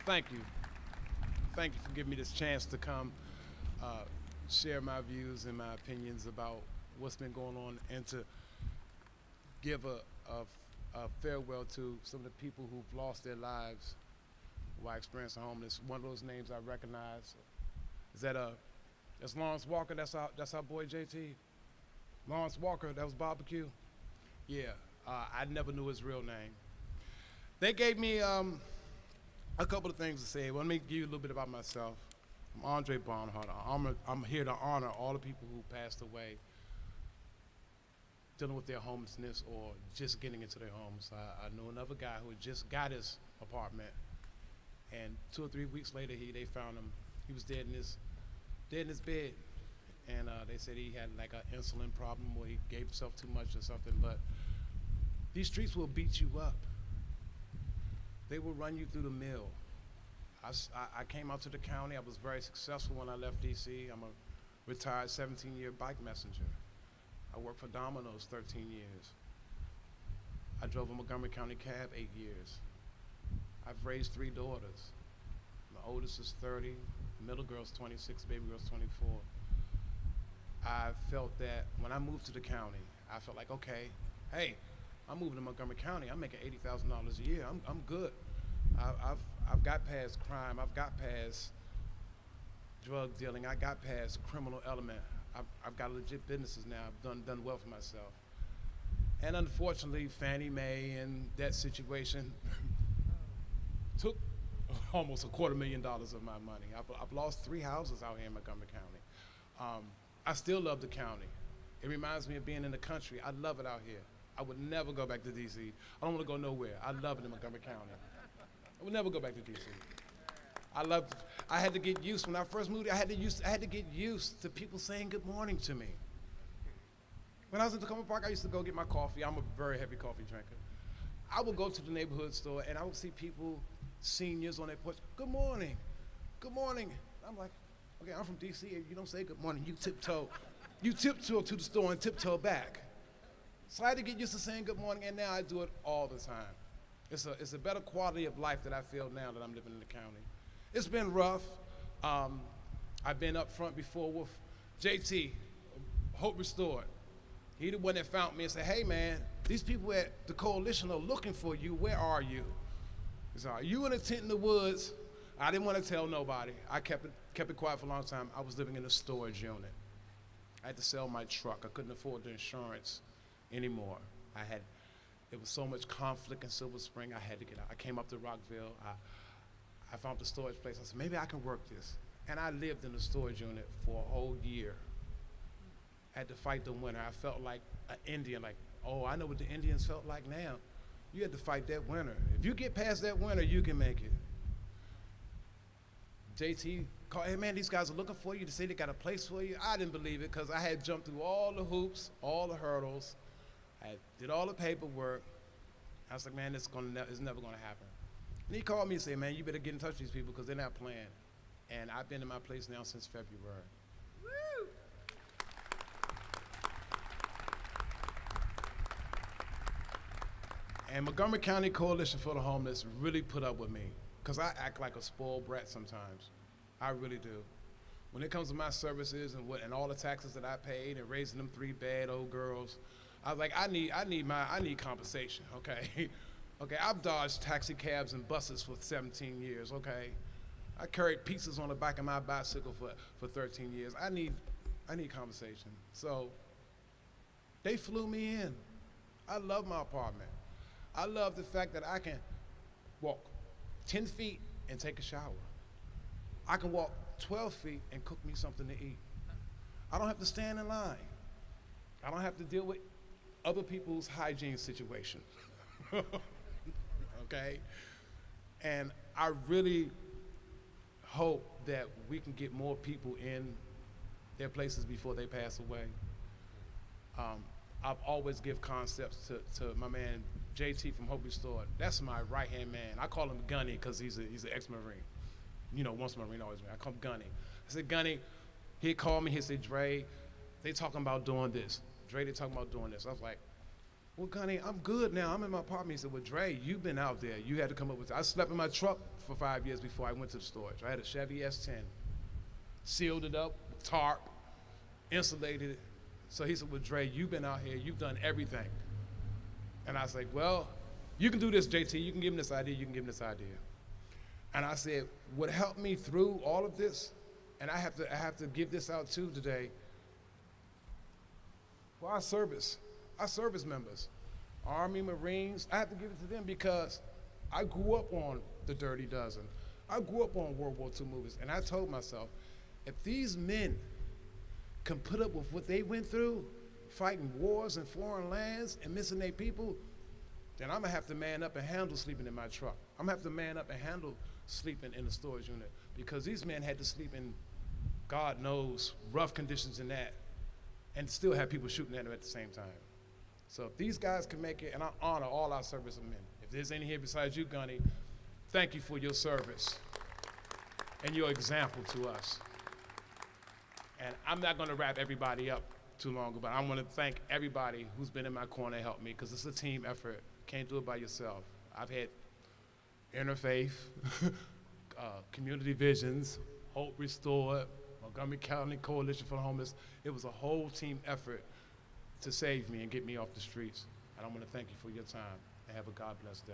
Thank you. Thank you for giving me this chance to come uh, share my views and my opinions about what's been going on and to give a farewell to some of the people who've lost their lives while experiencing homeless. One of those names I recognize is that's Lawrence Walker. That's our boy JT. Lawrence Walker. That was barbecue. Yeah, I never knew his real name. They gave me a couple of things to say. Well, let me give you a little bit about myself. I'm Andre Barnhart. I'm here to honor all the people who passed away dealing with their homelessness or just getting into their homes. I know another guy who had just got his apartment, and 2 or 3 weeks later, they found him. He was dead in his bed, and they said he had like an insulin problem or he gave himself too much or something. But these streets will beat you up. They will run you through the mill. I came out to the county. I was very successful when I left DC. I'm a retired 17-year bike messenger. I worked for Domino's 13 years. I drove a Montgomery County cab 8 years. I've raised 3 daughters. My oldest is 30, middle girl's 26, baby girl's 24. I felt that when I moved to the county, I felt like, okay, hey, I'm moving to Montgomery County. I'm making $80,000 a year. I'm good. I've got past crime. I've got past drug dealing. I got past criminal element. I've got legit businesses now. I've done well for myself. And unfortunately, Fannie Mae and that situation took almost $250,000 of my money. I've lost 3 houses out here in Montgomery County. I still love the county. It reminds me of being in the country. I love it out here. I would never go back to DC. I don't want to go nowhere. I love it in Montgomery County. I would never go back to DC. I had to get used, when I first moved, I had to get used to people saying good morning to me. When I was in Tacoma Park, I used to go get my coffee. I'm a very heavy coffee drinker. I would go to the neighborhood store and I would see people, seniors on their porch, good morning, good morning. I'm like, okay, I'm from DC, and you don't say good morning, you tiptoe to the store and tiptoe back. So I had to get used to saying good morning, and now I do it all the time. It's a better quality of life that I feel now that I'm living in the county. It's been rough. I've been up front before with JT, Hope Restored. He the one that found me and said, hey man, these people at the coalition are looking for you, where are you? He said, are you in a tent in the woods? I didn't want to tell nobody. I kept it quiet for a long time. I was living in a storage unit. I had to sell my truck. I couldn't afford the insurance anymore. It was so much conflict in Silver Spring, I had to get out. I came up to Rockville. I found the storage place. I said, maybe I can work this. And I lived in the storage unit for a whole year. I had to fight the winter. I felt like an Indian, like, oh, I know what the Indians felt like now. You had to fight that winter. If you get past that winter, you can make it. JT called, hey man, these guys are looking for you to say they got a place for you. I didn't believe it because I had jumped through all the hoops, all the hurdles. I did all the paperwork. I was like, man, it's never gonna happen. And he called me and said, man, you better get in touch with these people because they're not playing. And I've been in my place now since February. Woo! And Montgomery County Coalition for the Homeless really put up with me because I act like a spoiled brat sometimes. I really do. When it comes to my services and all the taxes that I paid and raising them 3 bad old girls, I was like, I need compensation, okay? Okay, I've dodged taxi cabs and buses for 17 years, okay? I carried pizzas on the back of my bicycle for 13 years. I need compensation. So they flew me in. I love my apartment. I love the fact that I can walk 10 feet and take a shower. I can walk 12 feet and cook me something to eat. I don't have to stand in line. I don't have to deal with other people's hygiene situation. Okay? And I really hope that we can get more people in their places before they pass away. I've always give concepts to my man JT from Hope Restored. That's my right-hand man. I call him Gunny because he's an ex-Marine. You know, once Marine, always Marine. I call him Gunny. I said, Gunny, he'd call me, he'd say, Dre, they talking about doing this. Dre, they talking about doing this. I was like, Well, Gunny, I'm good now. I'm in my apartment. He said, well, Dre, you've been out there. You had to come up with, I slept in my truck for 5 years before I went to the storage. I had a Chevy S10, sealed it up, tarp, insulated it. So he said, well, Dre, you've been out here. You've done everything. And I was like, well, you can do this, JT. You can give him this idea. You can give him this idea. And I said, what helped me through all of this, and I have to give this out too today, for our service members, Army, Marines, I have to give it to them because I grew up on The Dirty Dozen. I grew up on World War II movies, and I told myself, if these men can put up with what they went through, fighting wars in foreign lands and missing their people, then I'm gonna have to man up and handle sleeping in my truck. I'm gonna have to man up and handle sleeping in the storage unit, because these men had to sleep in, God knows, rough conditions in that, and still have people shooting at them at the same time. So if these guys can make it, and I honor all our servicemen. If there's any here besides you, Gunny, thank you for your service and your example to us. And I'm not gonna wrap everybody up too long, but I wanna thank everybody who's been in my corner and helped me, because it's a team effort. Can't do it by yourself. I've had Interfaith, Community Visions, Hope Restored, Montgomery County Coalition for the Homeless. It was a whole team effort to save me and get me off the streets. And I want to thank you for your time, and have a God bless day.